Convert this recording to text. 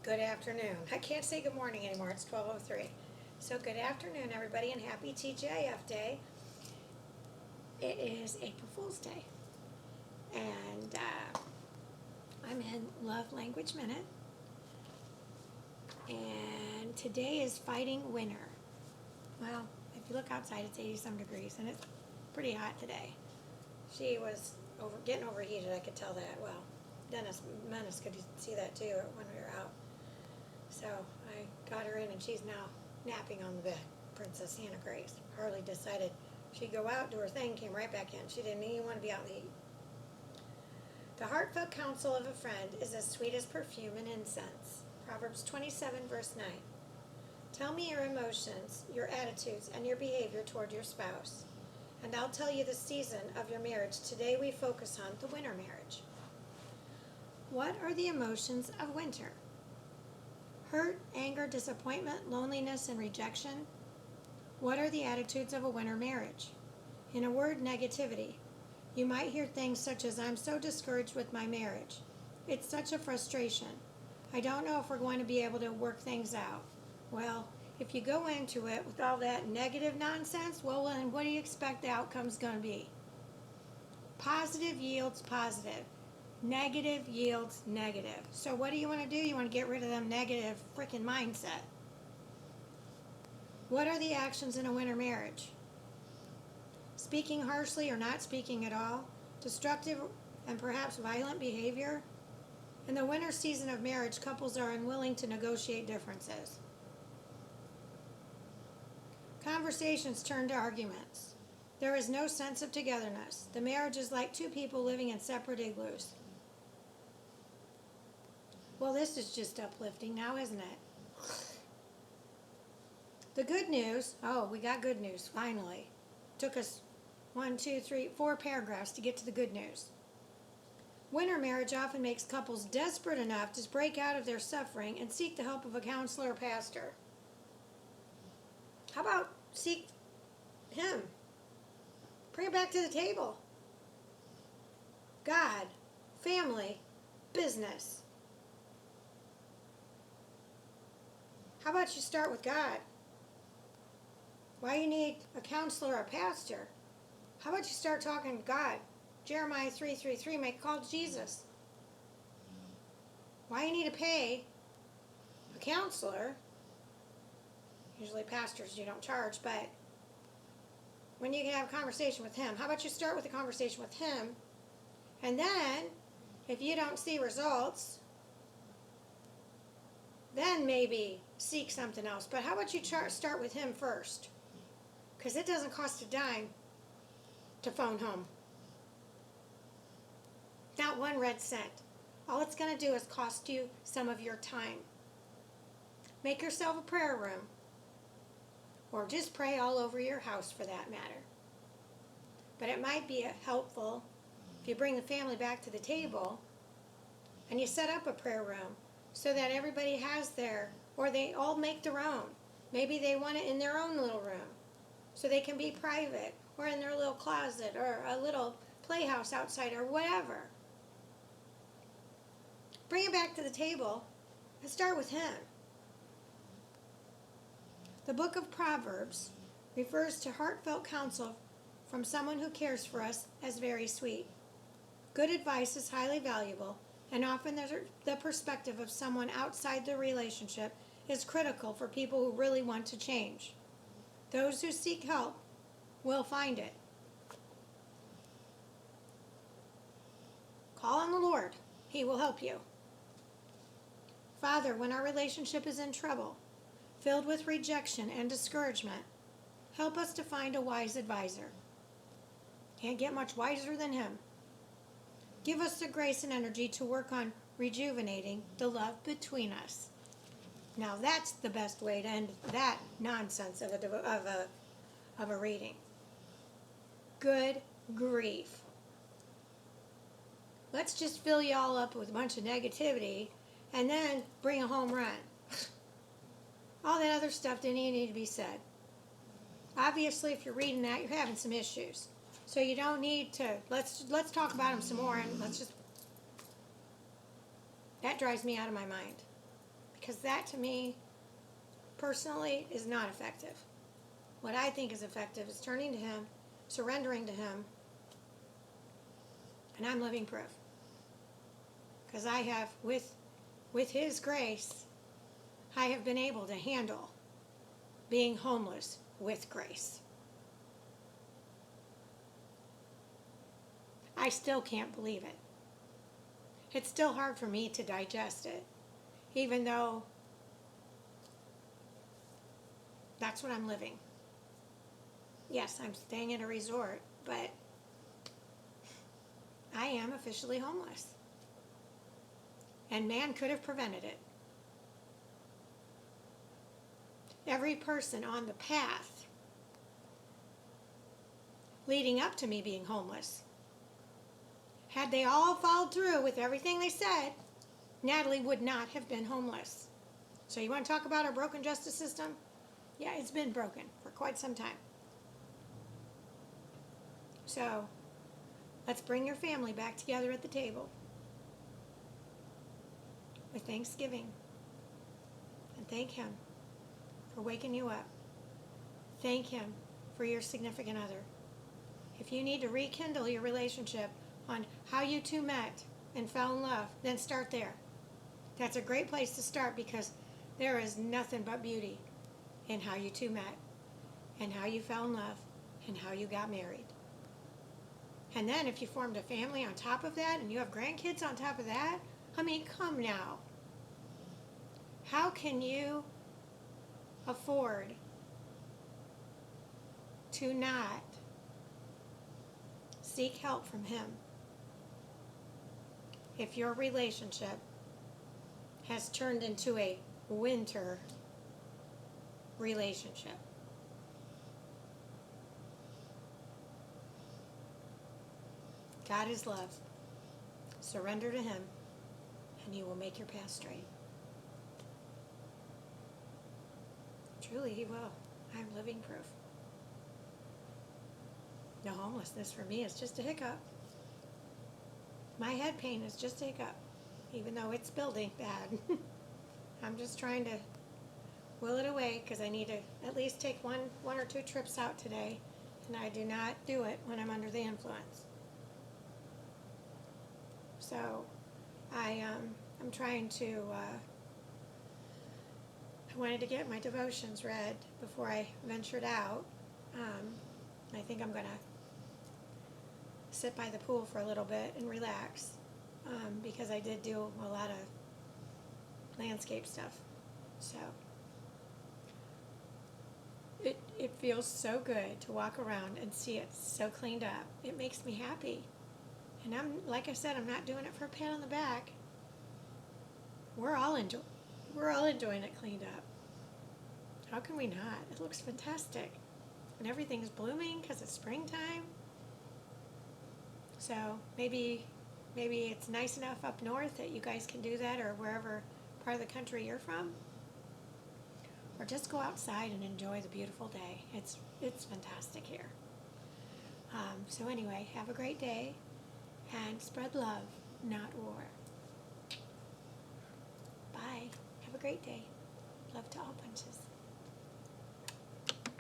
Good afternoon. I can't say good morning anymore. It's 12:03. So good afternoon, everybody, and happy TGIF Day. It is April Fool's Day, and I'm in Love Language Minute, and today is Fighting Winter. Well, if you look outside, it's 80-some degrees, and it's pretty hot today. She was getting overheated. I could tell that. Well, Dennis Menace could see that too when we were out. So I got her in, and she's now napping on the bed. Princess Hannah Grace. Harley decided she'd go out, do her thing, came right back in. She didn't even want to be out in the heat. The heartfelt counsel of a friend is as sweet as perfume and incense. Proverbs 27, verse 9. Tell me your emotions, your attitudes, and your behavior toward your spouse, and I'll tell you the season of your marriage. Today we focus on the winter marriage. What are the emotions of winter? Hurt, anger, disappointment, loneliness, and rejection? What are the attitudes of a winter marriage? In a word, negativity. You might hear things such as, I'm so discouraged with my marriage. It's such a frustration. I don't know if we're going to be able to work things out. Well, if you go into it with all that negative nonsense, well, then what do you expect the outcome's going to be? Positive yields positive. Negative yields negative. So what do you want to do? You want to get rid of them negative freaking mindset. What are the actions in a winter marriage? Speaking harshly or not speaking at all, destructive and perhaps violent behavior. In the winter season of marriage, couples are unwilling to negotiate differences. Conversations turn to arguments. There is no sense of togetherness. The marriage is like two people living in separate igloos. Well, this is just uplifting now, isn't it? The good news, we got good news, finally. Took us 4 paragraphs to get to the good news. Winter marriage often makes couples desperate enough to break out of their suffering and seek the help of a counselor or pastor. How about seek him? Bring it back to the table. God, family, business. How about you start with God? Why you need a counselor or a pastor? How about you start talking to God? Jeremiah 3:3, make a call to Jesus. Why you need to pay a counselor? Usually pastors you don't charge, but when you can have a conversation with him, how about you start with a conversation with him, and then if you don't see results, then maybe seek something else. But how about you start with him first? Because it doesn't cost a dime to phone home. Not 1 red cent. All it's going to do is cost you some of your time. Make yourself a prayer room. Or just pray all over your house for that matter. But it might be helpful if you bring the family back to the table and you set up a prayer room so that everybody has or they all make their own. Maybe they want it in their own little room so they can be private, or in their little closet, or a little playhouse outside, or whatever. Bring it back to the table and start with him. The book of Proverbs refers to heartfelt counsel from someone who cares for us as very sweet. Good advice is highly valuable, and often the perspective of someone outside the relationship is critical for people who really want to change. Those who seek help will find it. Call on the Lord. He will help you. Father, when our relationship is in trouble, filled with rejection and discouragement, help us to find a wise advisor. Can't get much wiser than him. Give us the grace and energy to work on rejuvenating the love between us. Now that's the best way to end that nonsense of a reading. Good grief. Let's just fill you all up with a bunch of negativity and then bring a home run. All that other stuff didn't even need to be said. Obviously, if you're reading that, you're having some issues. So you don't need to, let's talk about them some more, and that drives me out of my mind. because that to me, personally, is not effective. What I think is effective is turning to Him, surrendering to Him, and I'm living proof. Because I have, with His grace, I have been able to handle being homeless with grace. I still can't believe it. It's still hard for me to digest it, even though that's what I'm living. Yes, I'm staying at a resort, but I am officially homeless. And man could have prevented it. Every person on the path leading up to me being homeless, had they all followed through with everything they said, Natalie would not have been homeless. So you want to talk about our broken justice system? Yeah, it's been broken for quite some time. So let's bring your family back together at the table with Thanksgiving and thank Him for waking you up. Thank Him for your significant other. If you need to rekindle your relationship on how you two met and fell in love, then start there. That's a great place to start because there is nothing but beauty in how you two met and how you fell in love and how you got married. And then if you formed a family on top of that and you have grandkids on top of that, I mean, come now. How can you afford to not seek help from Him if your relationship has turned into a winter relationship? God is love. Surrender to Him, and He will make your path straight. Truly, He will. I'm living proof. The homelessness for me is just a hiccup. My head pain is just a hiccup, even though it's building bad. I'm just trying to will it away because I need to at least take one or two trips out today, and I do not do it when I'm under the influence. So I'm trying to, I wanted to get my devotions read before I ventured out. I think I'm going to sit by the pool for a little bit and relax because I did do a lot of landscape stuff. So it feels so good to walk around and see it so cleaned up. It makes me happy. And like I said, I'm not doing it for a pat on the back. We're all enjoying it cleaned up. How can we not? It looks fantastic. And everything's blooming because it's springtime. So maybe it's nice enough up north that you guys can do that, or wherever part of the country you're from. Or just go outside and enjoy the beautiful day. It's fantastic here. So anyway, have a great day. And spread love, not war. Bye. Have a great day. Love to all bunches.